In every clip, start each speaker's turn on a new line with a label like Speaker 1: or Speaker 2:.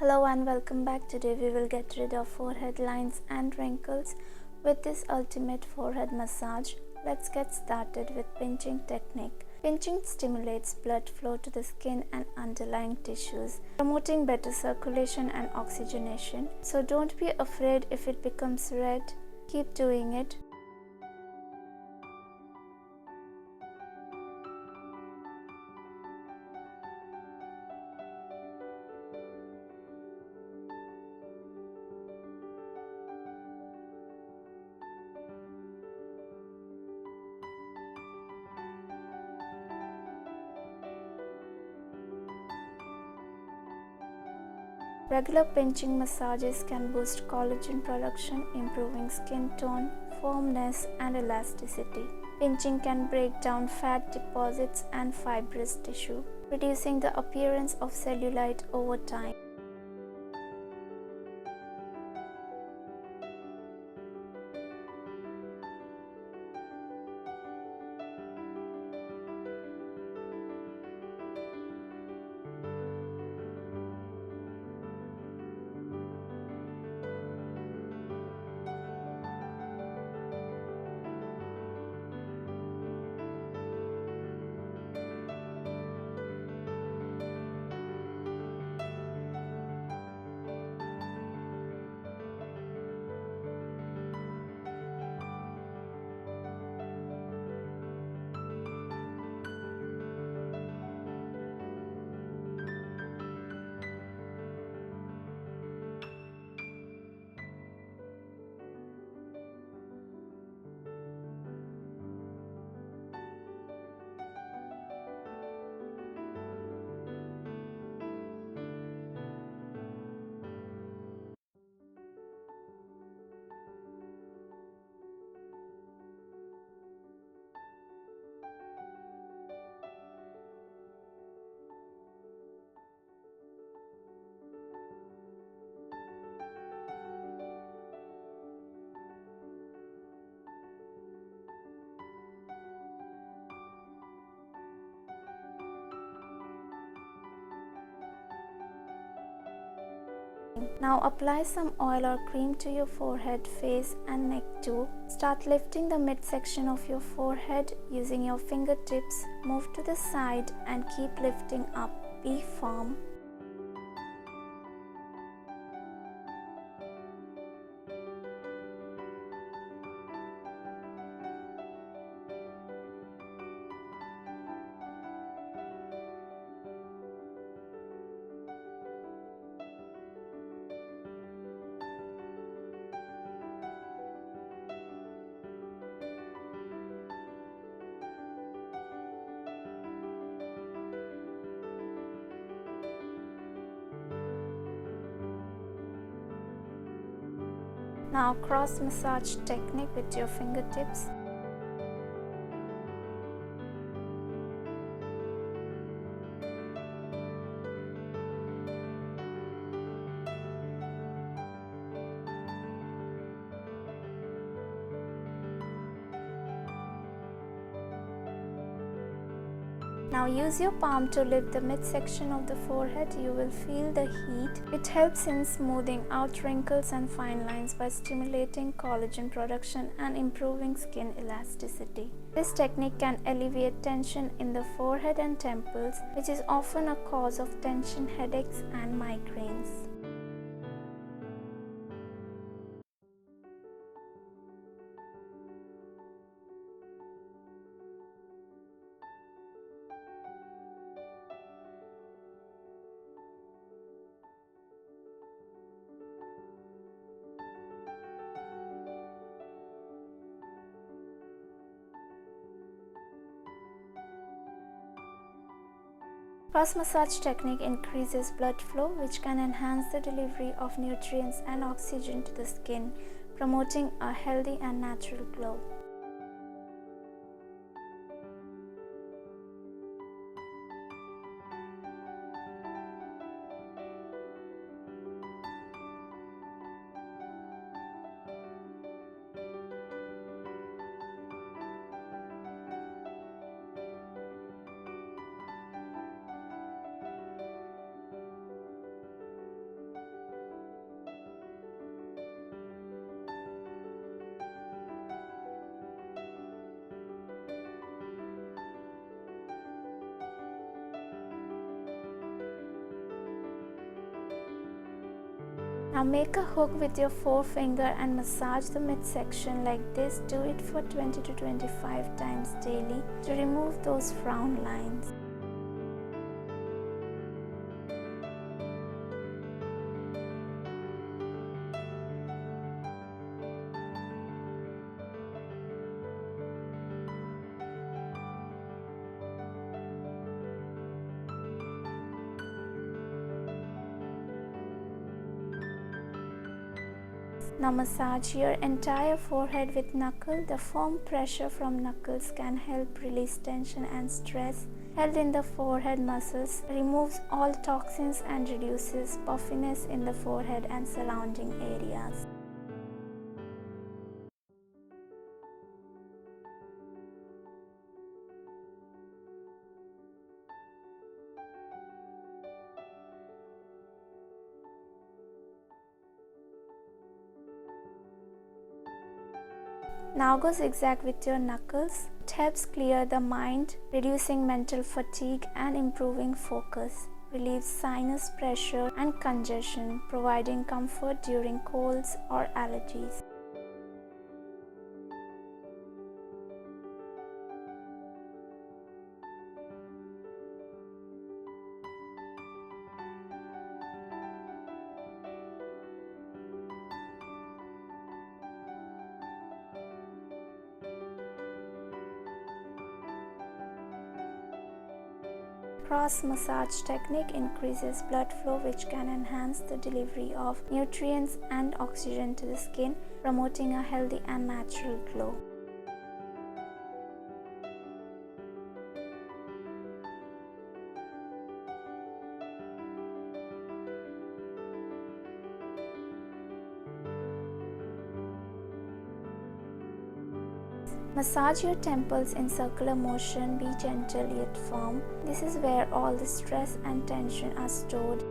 Speaker 1: Hello and welcome back. Today we will get rid of forehead lines and wrinkles with this ultimate forehead massage. Let's get started with pinching technique. Pinching stimulates blood flow to the skin and underlying tissues, promoting better circulation and oxygenation. So don't be afraid if it becomes red. Keep doing it. Regular pinching massages can boost collagen production, improving skin tone, firmness, and elasticity. Pinching can break down fat deposits and fibrous tissue, reducing the appearance of cellulite over time. Now apply some oil or cream to your forehead, face and neck too. Start lifting the midsection of your forehead using your fingertips. Move to the side and keep lifting up. Be firm. Now cross massage technique with your fingertips. Now use your palm to lift the midsection of the forehead. You will feel the heat. It helps in smoothing out wrinkles and fine lines by stimulating collagen production and improving skin elasticity. This technique can alleviate tension in the forehead and temples, which is often a cause of tension, headaches, and migraines. Cross massage technique increases blood flow, which can enhance the delivery of nutrients and oxygen to the skin, promoting a healthy and natural glow. Now make a hook with your forefinger and massage the midsection like this. Do it for 20 to 25 times daily to remove those frown lines. Now massage your entire forehead with knuckle. The firm pressure from knuckles can help release tension and stress held in the forehead muscles, removes all toxins and reduces puffiness in the forehead and surrounding areas. Now go zigzag with your knuckles. It helps clear the mind, reducing mental fatigue and improving focus. Relieves sinus pressure and congestion, providing comfort during colds or allergies. Cross massage technique increases blood flow, which can enhance the delivery of nutrients and oxygen to the skin, promoting a healthy and natural glow. Massage your temples in circular motion. Be gentle yet firm. This is where all the stress and tension are stored.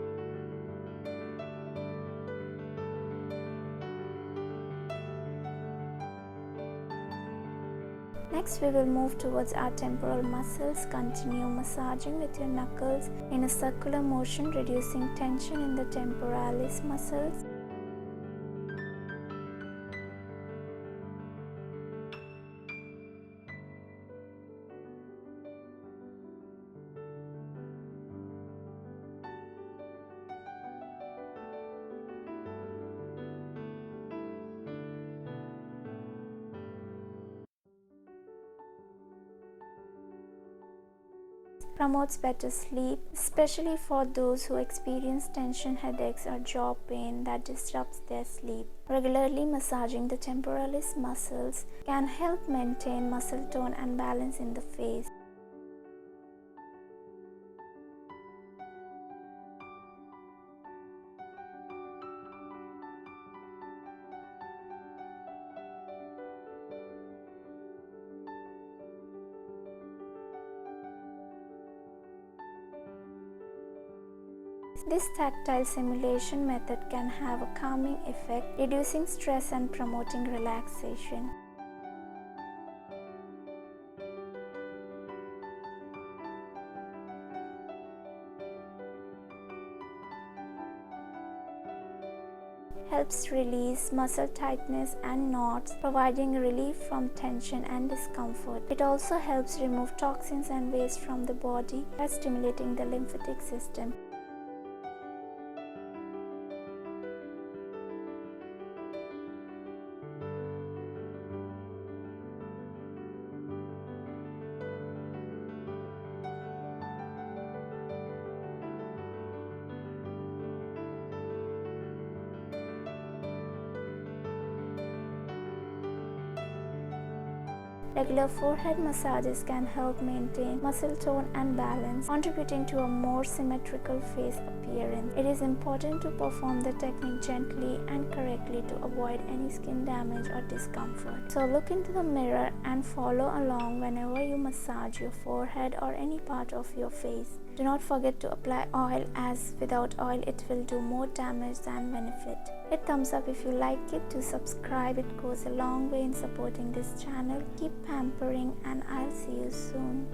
Speaker 1: Next, we will move towards our temporal muscles. Continue massaging with your knuckles in a circular motion, reducing tension in the temporalis muscles. Promotes better sleep, especially for those who experience tension headaches or jaw pain that disrupts their sleep. Regularly massaging the temporalis muscles can help maintain muscle tone and balance in the face. This tactile simulation method can have a calming effect, reducing stress and promoting relaxation. Helps release muscle tightness and knots, providing relief from tension and discomfort. It also helps remove toxins and waste from the body by stimulating the lymphatic system. Regular forehead massages can help maintain muscle tone and balance, contributing to a more symmetrical face appearance. It is important to perform the technique gently and correctly to avoid any skin damage or discomfort. So look into the mirror and follow along whenever you massage your forehead or any part of your face. Do not forget to apply oil, as without oil it will do more damage than benefit. Hit thumbs up if you like it. To subscribe, it goes a long way in supporting this channel. Keep pampering and I'll see you soon.